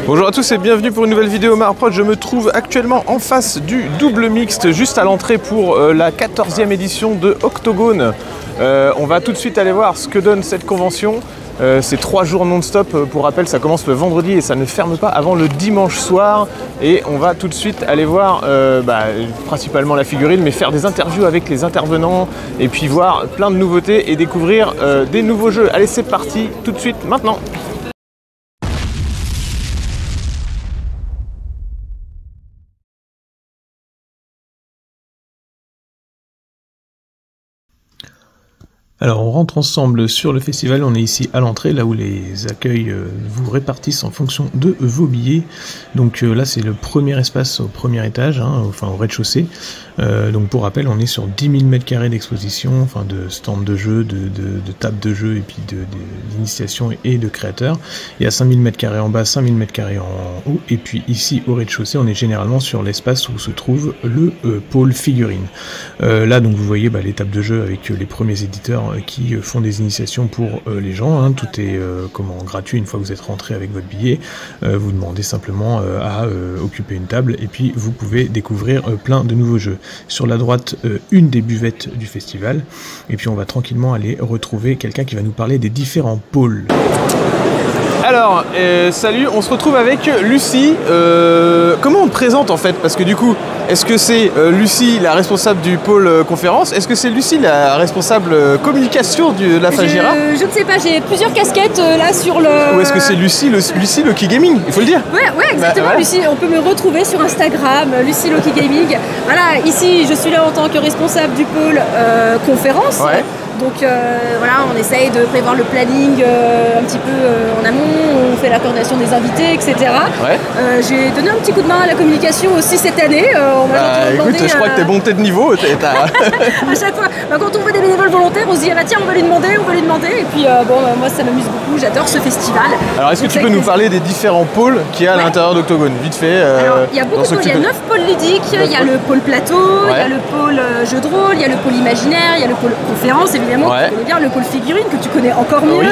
Bonjour à tous et bienvenue pour une nouvelle vidéo Marprod. Je me trouve actuellement en face du double mixte, juste à l'entrée pour la 14e édition de Octogone. On va tout de suite aller voir ce que donne cette convention. C'est 3 jours non-stop, pour rappel ça commence le vendredi et ça ne ferme pas avant le dimanche soir. Et on va tout de suite aller voir principalement la figurine, mais faire des interviews avec les intervenants et puis voir plein de nouveautés et découvrir des nouveaux jeux. Allez, c'est parti tout de suite maintenant. Alors on rentre ensemble sur le festival, on est ici à l'entrée, là où les accueils vous répartissent en fonction de vos billets. Donc là c'est le premier espace au premier étage, enfin au rez-de-chaussée. Donc pour rappel on est sur 10 000 m² d'exposition, enfin de stands de jeux, de tables de jeux et puis d'initiation et de créateurs. Il y a 5 000 m² en bas, 5 000 m² en haut. Et puis ici au rez-de-chaussée on est généralement sur l'espace où se trouve le pôle figurine. Là donc vous voyez les tables de jeux avec les premiers éditeurs qui font des initiations pour les gens, tout est gratuit une fois que vous êtes rentré avec votre billet. Vous demandez simplement à occuper une table et puis vous pouvez découvrir plein de nouveaux jeux. Sur la droite, une des buvettes du festival, et puis on va tranquillement aller retrouver quelqu'un qui va nous parler des différents pôles. Alors, salut, on se retrouve avec Lucie. Comment on te présente en fait? Parce que du coup, est-ce que c'est Lucie la responsable du pôle conférence? Est-ce que c'est Lucie la responsable communication de la Fagira? Je ne sais pas, j'ai plusieurs casquettes là sur le... Ou est-ce que c'est Lucie Loki Gaming? Il faut le dire. Ouais, exactement. Voilà. Lucie, on peut me retrouver sur Instagram, Lucie Loki Gaming. Voilà, ici je suis là en tant que responsable du pôle conférence. Ouais. Donc voilà, on essaye de prévoir le planning un petit peu en amont, on fait la coordination des invités, etc. Ouais. J'ai donné un petit coup de main à la communication aussi cette année. Écoute, je crois que t'es monté de niveau. À chaque fois, quand on voit des bénévoles volontaires, on se dit tiens, on va lui demander. Et puis moi ça m'amuse beaucoup, j'adore ce festival. Alors est-ce que tu peux nous parler des différents pôles qu'il y a à l'intérieur d'Octogone, vite fait? Alors il y a beaucoup de pôles, il y a 9 pôles ludiques, il y a le pôle plateau, il y a le pôle jeu de rôle, il y a le pôle imaginaire, il y a le pôle conférence, évidemment, tu connais bien le pôle figurine que tu connais encore mieux. Oui.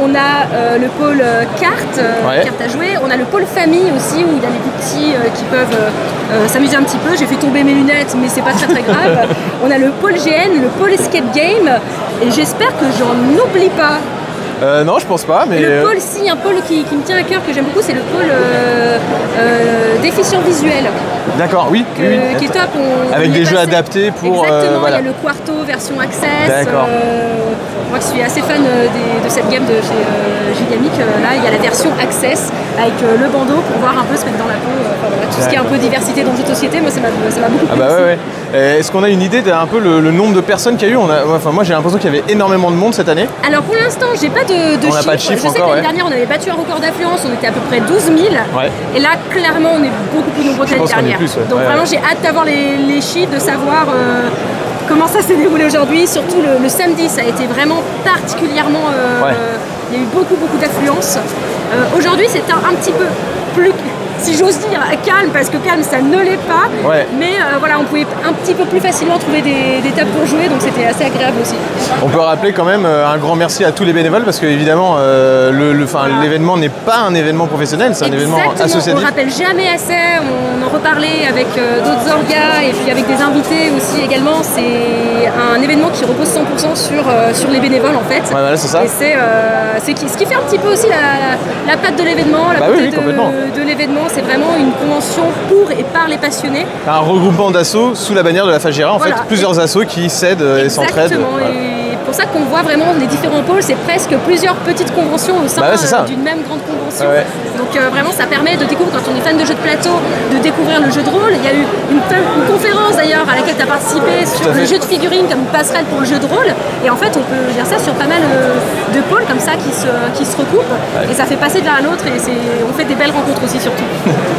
On a le pôle cartes, cartes à jouer. On a le pôle famille aussi où il y a les plus petits qui peuvent s'amuser un petit peu. J'ai fait tomber mes lunettes, mais c'est pas très grave. On a le pôle GN, le pôle escape game, et j'espère que j'en oublie pas. Non, je pense pas, mais... Le pôle, si, un pôle qui me tient à cœur, que j'aime beaucoup, c'est le pôle déficient visuel. D'accord, oui. Qui est top. Avec des jeux adaptés pour... Exactement, il y a le Quarto version Access. D'accord. Moi qui suis assez fan de cette gamme de chez Gigamic, là il y a la version Access avec le bandeau pour voir un peu se mettre dans la peau, tout ce qui est un peu diversité dans le jeu de société, moi ça m'a beaucoup plu. Ouais. Est-ce qu'on a une idée d'un peu le nombre de personnes qu'il y a eu? Moi j'ai l'impression qu'il y avait énormément de monde cette année. Alors pour l'instant j'ai pas de chiffres. Pas de chiffres je sais que l'année dernière on avait battu un record d'affluence, on était à peu près 12 000. Ouais. Et là clairement on est beaucoup plus nombreux que l'année dernière. Donc vraiment j'ai hâte d'avoir les chiffres, de savoir comment ça s'est déroulé aujourd'hui. Surtout le samedi, ça a été vraiment particulièrement... il y a eu beaucoup d'affluence. Aujourd'hui, c'est un petit peu plus, si j'ose dire, calme, parce que calme, ça ne l'est pas. Ouais. Mais voilà, on pouvait un petit peu plus facilement trouver des tables pour jouer, donc c'était assez agréable aussi. On peut rappeler quand même un grand merci à tous les bénévoles, parce que évidemment, l'événement n'est pas un événement professionnel, c'est un événement associatif. On ne rappelle jamais assez, on en reparlait avec d'autres orgas et puis avec des invités aussi également. C'est un événement qui repose 100% sur les bénévoles en fait. Ouais, voilà, c'est ça. Et c'est ce qui fait un petit peu aussi la patte de l'événement, la beauté de l'événement. C'est vraiment une convention pour et par les passionnés. Un regroupement d'assauts sous la bannière de la Fagira, en fait, plusieurs assos qui s'aident et s'entraident. Exactement, et pour ça qu'on voit vraiment les différents pôles, c'est presque plusieurs petites conventions au sein d'une même grande convention. Ouais. Donc vraiment ça permet de découvrir, quand on est fan de jeux de plateau, de découvrir le jeu de rôle. Il y a eu une conférence d'ailleurs à laquelle tu as participé sur le jeu de figurines comme une passerelle pour le jeu de rôle. Et en fait on peut dire ça sur pas mal de pôles comme ça qui se recoupent. Ouais. Et ça fait passer de l'un à l'autre et on fait des belles rencontres aussi surtout.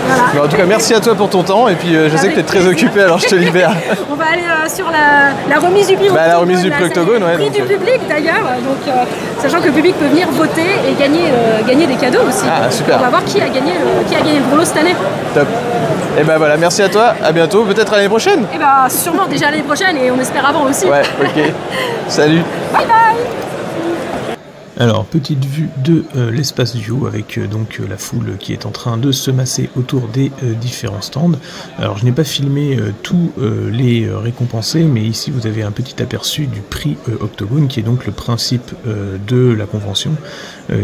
Voilà. Mais en tout cas merci à toi pour ton temps et puis je sais que tu es très occupé alors je te libère. On va aller sur la remise du prix. La remise du prix Octogone, ouais. Prix du public d'ailleurs. Donc sachant que le public peut venir voter et gagner des cadeaux aussi. Ah super. On va voir qui a gagné le gros lot cette année. Top. Et ben voilà, merci à toi, à bientôt, peut-être à l'année prochaine. Et ben sûrement déjà l'année prochaine et on espère avant aussi. Ouais, ok. Salut. Bye bye. Alors, petite vue de l'espace duo avec donc la foule qui est en train de se masser autour des différents stands. Alors, je n'ai pas filmé tous les récompensés, mais ici vous avez un petit aperçu du prix Octogone, qui est donc le principe de la convention,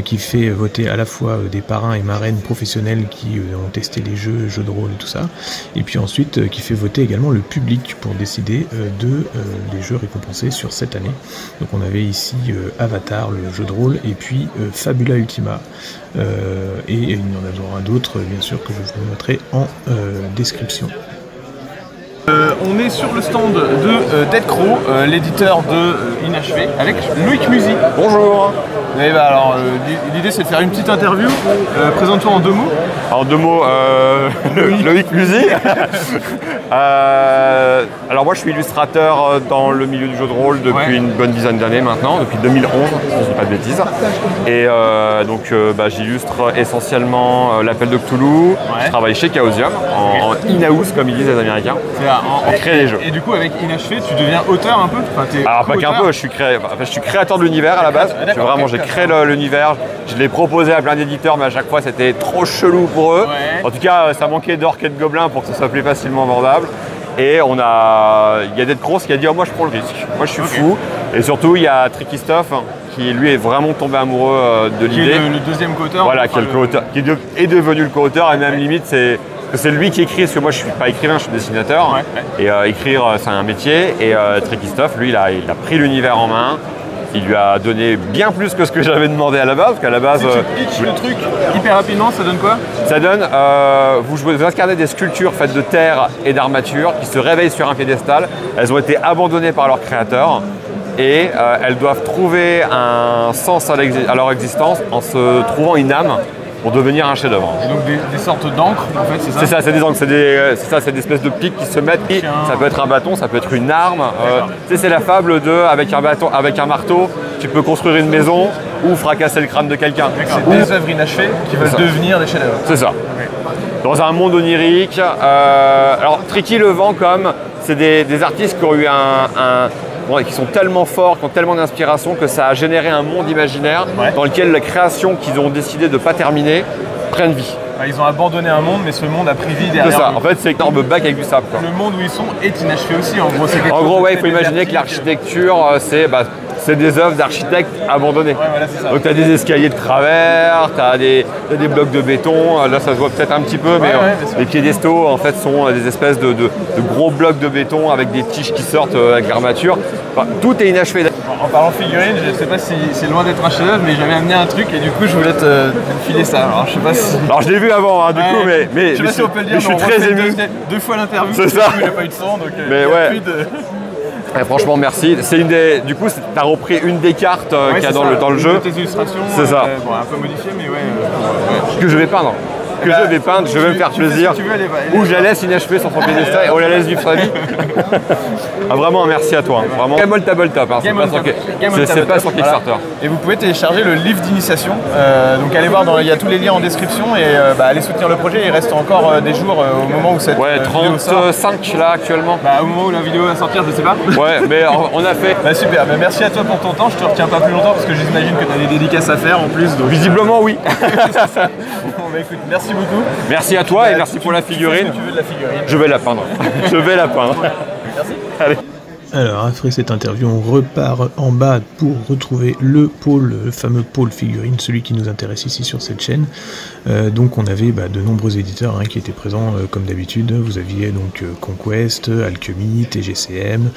qui fait voter à la fois des parrains et marraines professionnels qui ont testé les jeux de rôle et tout ça, et puis ensuite qui fait voter également le public pour décider des jeux récompensés sur cette année. Donc on avait ici Avatar, le jeu de rôle, et puis Fabula Ultima, et il y en aura d'autres bien sûr que je vous mettrai en description. On est sur le stand de Dead Crow, l'éditeur de Inachevé, avec Loïc Musy. Bonjour. Et bah alors, l'idée c'est de faire une petite interview. Présente-toi en 2 mots. En 2 mots, Loïc Musy. Alors moi je suis illustrateur dans le milieu du jeu de rôle depuis une bonne dizaine d'années maintenant, depuis 2011, si je ne dis pas de bêtises. Et donc j'illustre essentiellement l'Appel de Cthulhu. Je travaille chez Chaosium, en in-house comme ils disent les Américains. On crée des jeux. Et du coup avec Inachevé tu deviens auteur un peu, alors pas qu'un peu, je suis créateur de l'univers à la base. J'ai créé l'univers, je l'ai proposé à plein d'éditeurs, mais à chaque fois c'était trop chelou pour eux. En tout cas ça manquait d'orques et de gobelins pour que ça soit plus facilement vendable. Et il y a Dead Crow qui a dit moi je prends le risque, moi je suis fou. Et surtout il y a Tricky Stuff qui lui est vraiment tombé amoureux de l'idée. Qui est le deuxième co-auteur. Voilà, qui est devenu le co-auteur, et même limite c'est lui qui écrit, parce que moi je suis pas écrivain, je suis dessinateur. Et écrire c'est un métier. Et Tricky Stuff, lui il a pris l'univers en main. Il lui a donné bien plus que ce que j'avais demandé à la base, parce qu'à la base... Si tu pitches le truc hyper rapidement, ça donne quoi? Ça donne, vous incarnez des sculptures faites de terre et d'armature qui se réveillent sur un piédestal. Elles ont été abandonnées par leur créateur et elles doivent trouver un sens à leur existence en se trouvant une âme pour devenir un chef-d'œuvre. Et donc des sortes d'encre, en fait, c'est ça? C'est ça, c'est des encres, c'est des espèces de pics qui se mettent. Ça peut être un bâton, ça peut être une arme. Tu sais, c'est la fable de avec un bâton, avec un marteau, tu peux construire une maison ou fracasser le crâne de quelqu'un. C'est des œuvres inachevées qui veulent devenir des chefs-d'œuvre. C'est ça. Dans un monde onirique. Alors Tricky le vend comme c'est des artistes qui ont eu qui sont tellement forts, qui ont tellement d'inspiration que ça a généré un monde imaginaire dans lequel la création qu'ils ont décidé de ne pas terminer prenne vie. Ils ont abandonné un monde, mais ce monde a pris vie derrière. C'est ça, en fait c'est une énorme bac avec du sable. Le monde où ils sont est inachevé aussi, en gros. En gros, il faut imaginer que l'architecture, c'est des œuvres d'architectes abandonnés. Donc tu as des escaliers de travers, tu as des blocs de béton, là ça se voit peut-être un petit peu, mais les piédestaux en fait sont des espèces de gros blocs de béton avec des tiges qui sortent avec l'armature. Enfin, tout est inachevé. En parlant figurine, je ne sais pas si c'est loin d'être un chef-d'œuvre, mais j'avais amené un truc et du coup je voulais te filer ça. Alors je sais pas si... Alors je l'ai vu avant, du coup, mais je sais pas si on peut le dire, je suis très ému. Deux fois l'interview, c'est ça. Il n'y a pas eu de son, donc mais ouais. Franchement, merci. Du coup, tu as repris une des cartes qu'il y a dans le jeu. Tes illustrations, c'est ça. Un peu modifié, mais ouais. Que je vais peindre. Je vais peindre, je vais me faire plaisir. Ou je la laisse inachevée sur son piédestal et on la laisse vivre sa vie. Vraiment, merci à toi. Vraiment. Gamble Tabletop, c'est pas sur Kickstarter. Et vous pouvez télécharger le livre d'initiation. Donc allez voir, il y a tous les liens en description et allez soutenir le projet. Il reste encore des jours au moment où cette vidéo sort. 35 là actuellement. Au moment où la vidéo va sortir, je sais pas. Ouais, mais on a fait. Super, merci à toi pour ton temps. Je te retiens pas plus longtemps parce que j'imagine que tu as des dédicaces à faire en plus. Donc... Visiblement, oui. Bon, écoute, merci beaucoup. Merci à toi et merci pour la figurine. Tu veux de la figurine. Je vais la peindre. Je vais la peindre. Merci. Allez. Alors après cette interview, on repart en bas pour retrouver le fameux pôle figurine, celui qui nous intéresse ici sur cette chaîne. Donc on avait de nombreux éditeurs qui étaient présents comme d'habitude. Vous aviez donc Conquest, Alchemy, TGCM,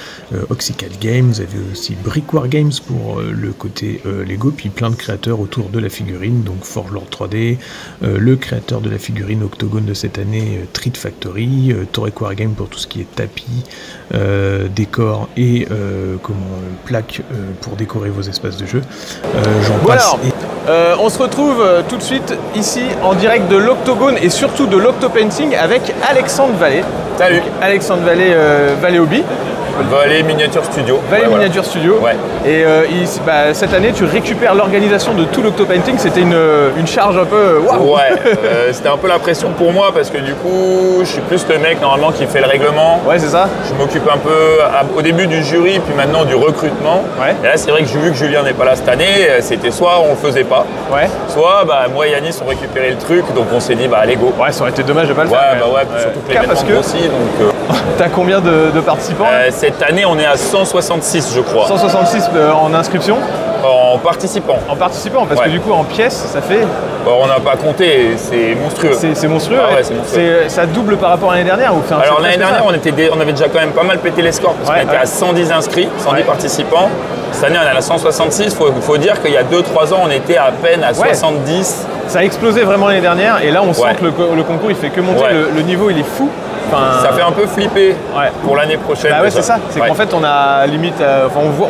Oxycat Games, vous avez aussi Brickware Games pour le côté Lego, puis plein de créateurs autour de la figurine, donc Forge Lord 3D, le créateur de la figurine Octogone de cette année, Treat Factory, Torequar Game pour tout ce qui est tapis, décor et plaques pour décorer vos espaces de jeu. J'en passe. On se retrouve tout de suite ici en direct de l'Octogone et surtout de l'Octopainting avec Alexandre Vallée. Salut. Donc, Alexandre Vallée, Vallée Hobby. peux le dire. Valley Miniature Studio. Valley Miniature Studio. Ouais. Et cette année, tu récupères l'organisation de tout l'Octopainting. C'était une charge un peu... Waouh. Ouais, c'était un peu la pression pour moi parce que du coup, je suis plus le mec normalement qui fait le règlement. Ouais, c'est ça. Je m'occupe un peu au début du jury, puis maintenant du recrutement. Ouais. Et là, c'est vrai que j'ai vu que Julien n'est pas là cette année. C'était soit on le faisait pas, soit moi et Yanis ont récupéré le truc. Donc on s'est dit, allez go. Ouais, ça aurait été dommage de pas le faire. Surtout que l'événement aussi. Donc, t'as combien de participants cette année, on est à 166, je crois. 166 en inscription. En participants. En participants, parce que du coup, en pièces, ça fait... on n'a pas compté, c'est monstrueux. C'est monstrueux, c'est monstrueux. Ça double par rapport à l'année dernière ou Alors l'année dernière, on avait déjà quand même pas mal pété les scores, parce qu'on était à 110 inscrits, 110 participants. Cette année, on est à 166. Il faut dire qu'il y a 2-3 ans, on était à peine à 70. Ça a explosé vraiment l'année dernière, et là, on sent que le concours, il fait que monter. Le niveau, il est fou. Ça fait un peu flipper pour l'année prochaine. C'est ça. C'est qu'en fait, on a limite...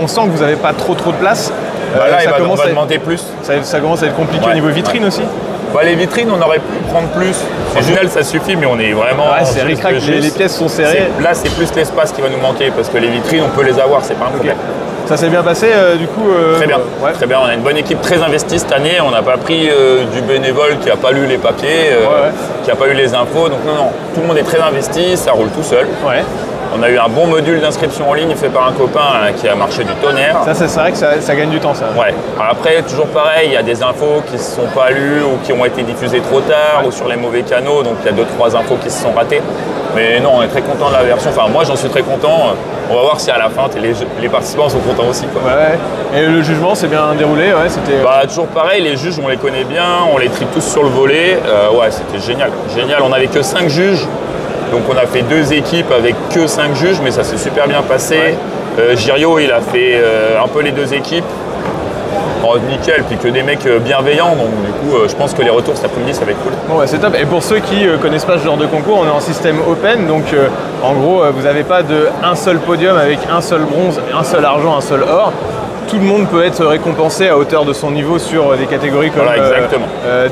on sent que vous n'avez pas trop de place. Là, on va demander plus. Ça commence à être compliqué au niveau vitrine aussi. Les vitrines, on aurait pu prendre plus. En général, ça suffit, mais on est vraiment... c'est ric-rac, les pièces sont serrées. Là, c'est plus l'espace qui va nous manquer, parce que les vitrines, on peut les avoir, c'est pas un problème. Ça s'est bien passé, du coup Très bien. Très bien. On a une bonne équipe très investie cette année. On n'a pas pris du bénévole qui n'a pas lu les papiers, qui n'a pas eu les infos. Donc non, tout le monde est très investi, ça roule tout seul. On a eu un bon module d'inscription en ligne fait par un copain qui a marché du tonnerre. Ça, c'est vrai que ça gagne du temps, ça. Ouais. Alors après, toujours pareil, il y a des infos qui ne se sont pas lues ou qui ont été diffusées trop tard ou sur les mauvais canaux. Donc il y a 2-3 infos qui se sont ratées. Mais non, on est très content de la version. Enfin, moi, j'en suis très content. On va voir si à la fin, les participants sont contents aussi. Quoi. Et le jugement s'est bien déroulé, c'était... Toujours pareil, les juges, on les connaît bien. On les trie tous sur le volet. C'était génial. Génial. On n'avait que 5 juges. Donc on a fait 2 équipes avec que 5 juges, mais ça s'est super bien passé. Girio, il a fait un peu les 2 équipes. Nickel, puis que des mecs bienveillants, donc du coup je pense que les retours cet après-midi ça va être cool. Bon c'est top, et pour ceux qui connaissent pas ce genre de concours, on est en système open, donc en gros vous n'avez pas un seul podium avec un seul bronze, un seul argent, un seul or. Tout le monde peut être récompensé à hauteur de son niveau sur des catégories comme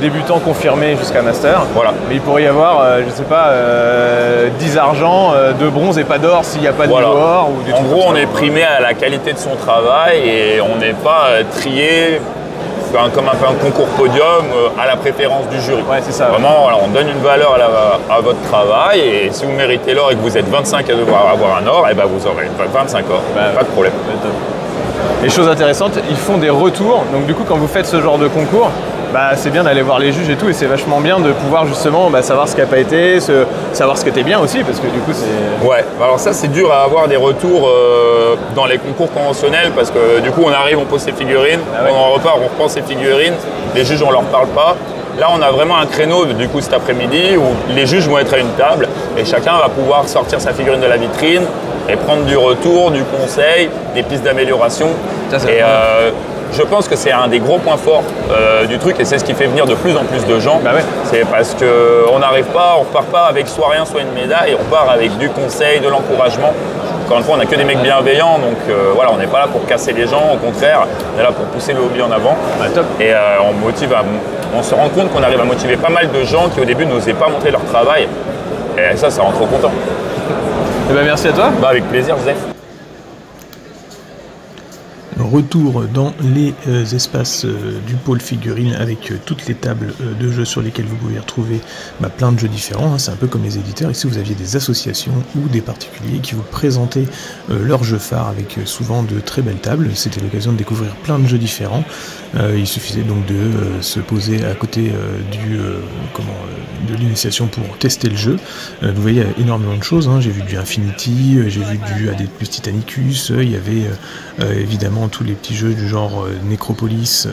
débutant confirmé jusqu'à master. Mais il pourrait y avoir, 10 argents, 2 bronzes et pas d'or s'il n'y a pas de niveau or. En gros, on est primé à la qualité de son travail et on n'est pas trié comme un concours podium à la préférence du jury. C'est ça. Vraiment, on donne une valeur à votre travail et si vous méritez l'or et que vous êtes 25 à devoir avoir un or, vous aurez 25 or. Pas de problème. Les choses intéressantes, ils font des retours. Donc du coup, quand vous faites ce genre de concours, c'est bien d'aller voir les juges et tout. Et c'est vachement bien de pouvoir justement savoir ce qui n'a pas été, savoir ce qui était bien aussi. Parce que du coup, c'est... Ouais, alors ça, c'est dur à avoir des retours dans les concours conventionnels. Parce que du coup, on arrive, on pose ses figurines. On en repart, on reprend ses figurines. Les juges, on leur parle pas. Là, on a vraiment un créneau du coup cet après-midi où les juges vont être à une table et chacun va pouvoir sortir sa figurine de la vitrine et prendre du retour, du conseil, des pistes d'amélioration. Je pense que c'est un des gros points forts du truc et c'est ce qui fait venir de plus en plus de gens. C'est parce qu'on n'arrive pas, on repart pas avec soit rien, soit une médaille, on part avec du conseil, de l'encouragement. Encore une fois, on n'a que des mecs bienveillants, donc on n'est pas là pour casser les gens, au contraire, on est là pour pousser le hobby en avant. Et on se rend compte qu'on arrive à motiver pas mal de gens qui au début n'osaient pas montrer leur travail. Et ça rend trop content. Merci à toi. Avec plaisir, Joseph. Retour dans les espaces du pôle figurines avec toutes les tables de jeux sur lesquelles vous pouvez retrouver plein de jeux différents. C'est un peu comme les éditeurs. Ici, vous aviez des associations ou des particuliers qui vous présentaient leurs jeux phares avec souvent de très belles tables. C'était l'occasion de découvrir plein de jeux différents. Il suffisait donc de se poser à côté de l'initiation pour tester le jeu. Vous voyez, il y a énormément de choses. J'ai vu du Infinity, j'ai vu du AD plus Titanicus. Il y avait évidemment tous les petits jeux du genre Necropolis,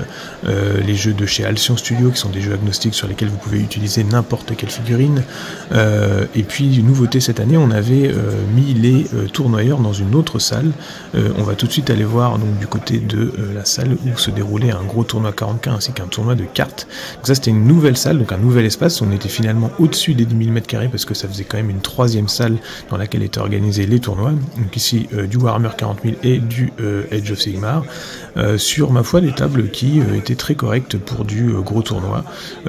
les jeux de chez Alcyon Studio qui sont des jeux agnostiques sur lesquels vous pouvez utiliser n'importe quelle figurine. Et puis, une nouveauté cette année, on avait mis les tournoyeurs dans une autre salle. On va tout de suite aller voir donc, du côté de la salle où se déroulait un gros tournoi 40K ainsi qu'un tournoi de cartes. Donc ça, c'était une nouvelle salle, donc un nouvel espace. On était finalement au-dessus des 10 000 m² parce que ça faisait quand même une 3e salle dans laquelle étaient organisés les tournois. Donc ici, du Warhammer 40 000 et du Age of Sigmar. départ, sur ma foi des tables qui étaient très correctes pour du gros tournoi,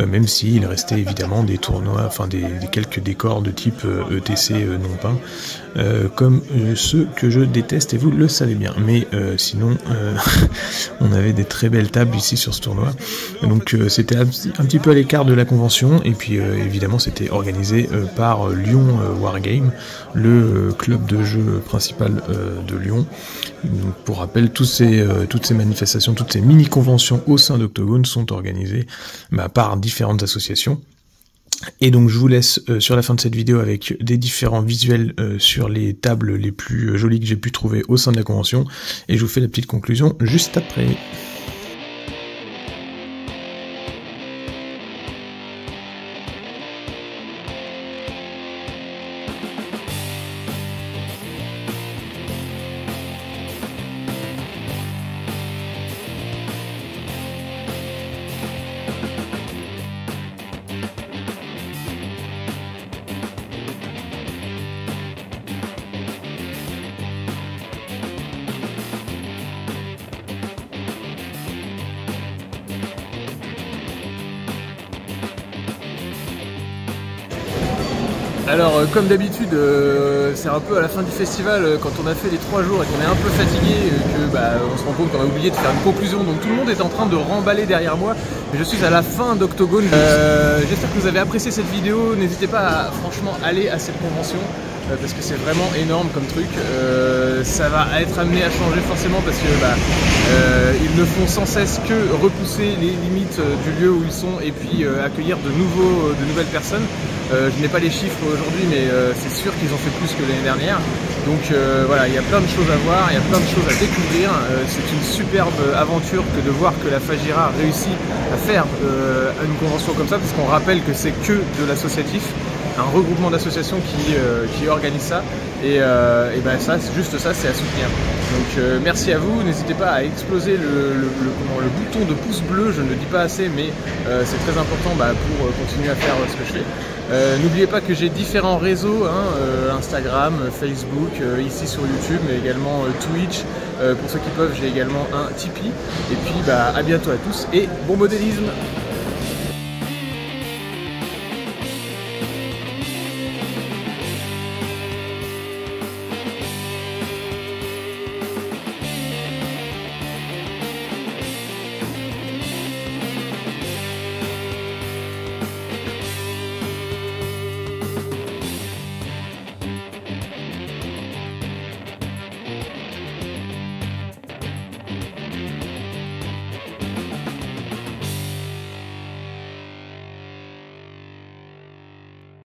même s'il restait évidemment des tournois, enfin des quelques décors de type ETC non peint, comme ceux que je déteste et vous le savez bien. Mais sinon, on avait des très belles tables ici sur ce tournoi, donc c'était un petit peu à l'écart de la convention, et puis évidemment c'était organisé par Lyon Wargame, le club de jeu principal de Lyon. Donc, pour rappel, toutes ces manifestations, toutes ces mini-conventions au sein d'Octogone sont organisées par différentes associations. Et donc je vous laisse sur la fin de cette vidéo avec des différents visuels sur les tables les plus jolies que j'ai pu trouver au sein de la convention, et je vous fais la petite conclusion juste après. Alors comme d'habitude, c'est un peu à la fin du festival, quand on a fait les 3 jours et qu'on est un peu fatigué, on se rend compte qu'on a oublié de faire une conclusion, donc tout le monde est en train de remballer derrière moi, mais je suis à la fin d'Octogone. J'espère que vous avez apprécié cette vidéo, n'hésitez pas à franchement aller à cette convention, parce que c'est vraiment énorme comme truc. Ça va être amené à changer forcément parce que ils ne font sans cesse que repousser les limites du lieu où ils sont, et puis accueillir de nouvelles personnes. Je n'ai pas les chiffres aujourd'hui, mais c'est sûr qu'ils ont fait plus que l'année dernière. Donc voilà, il y a plein de choses à voir, il y a plein de choses à découvrir. C'est une superbe aventure que de voir que la Fagira réussit à faire une convention comme ça, parce qu'on rappelle que c'est que de l'associatif, un regroupement d'associations qui organise ça, et ça, juste ça, c'est à soutenir. Donc merci à vous, n'hésitez pas à exploser le bouton de pouce bleu, je ne le dis pas assez, mais c'est très important pour continuer à faire ce que je fais. N'oubliez pas que j'ai différents réseaux, Instagram, Facebook, ici sur YouTube, mais également Twitch. Pour ceux qui peuvent, j'ai également un Tipeee. Et puis à bientôt à tous et bon modélisme!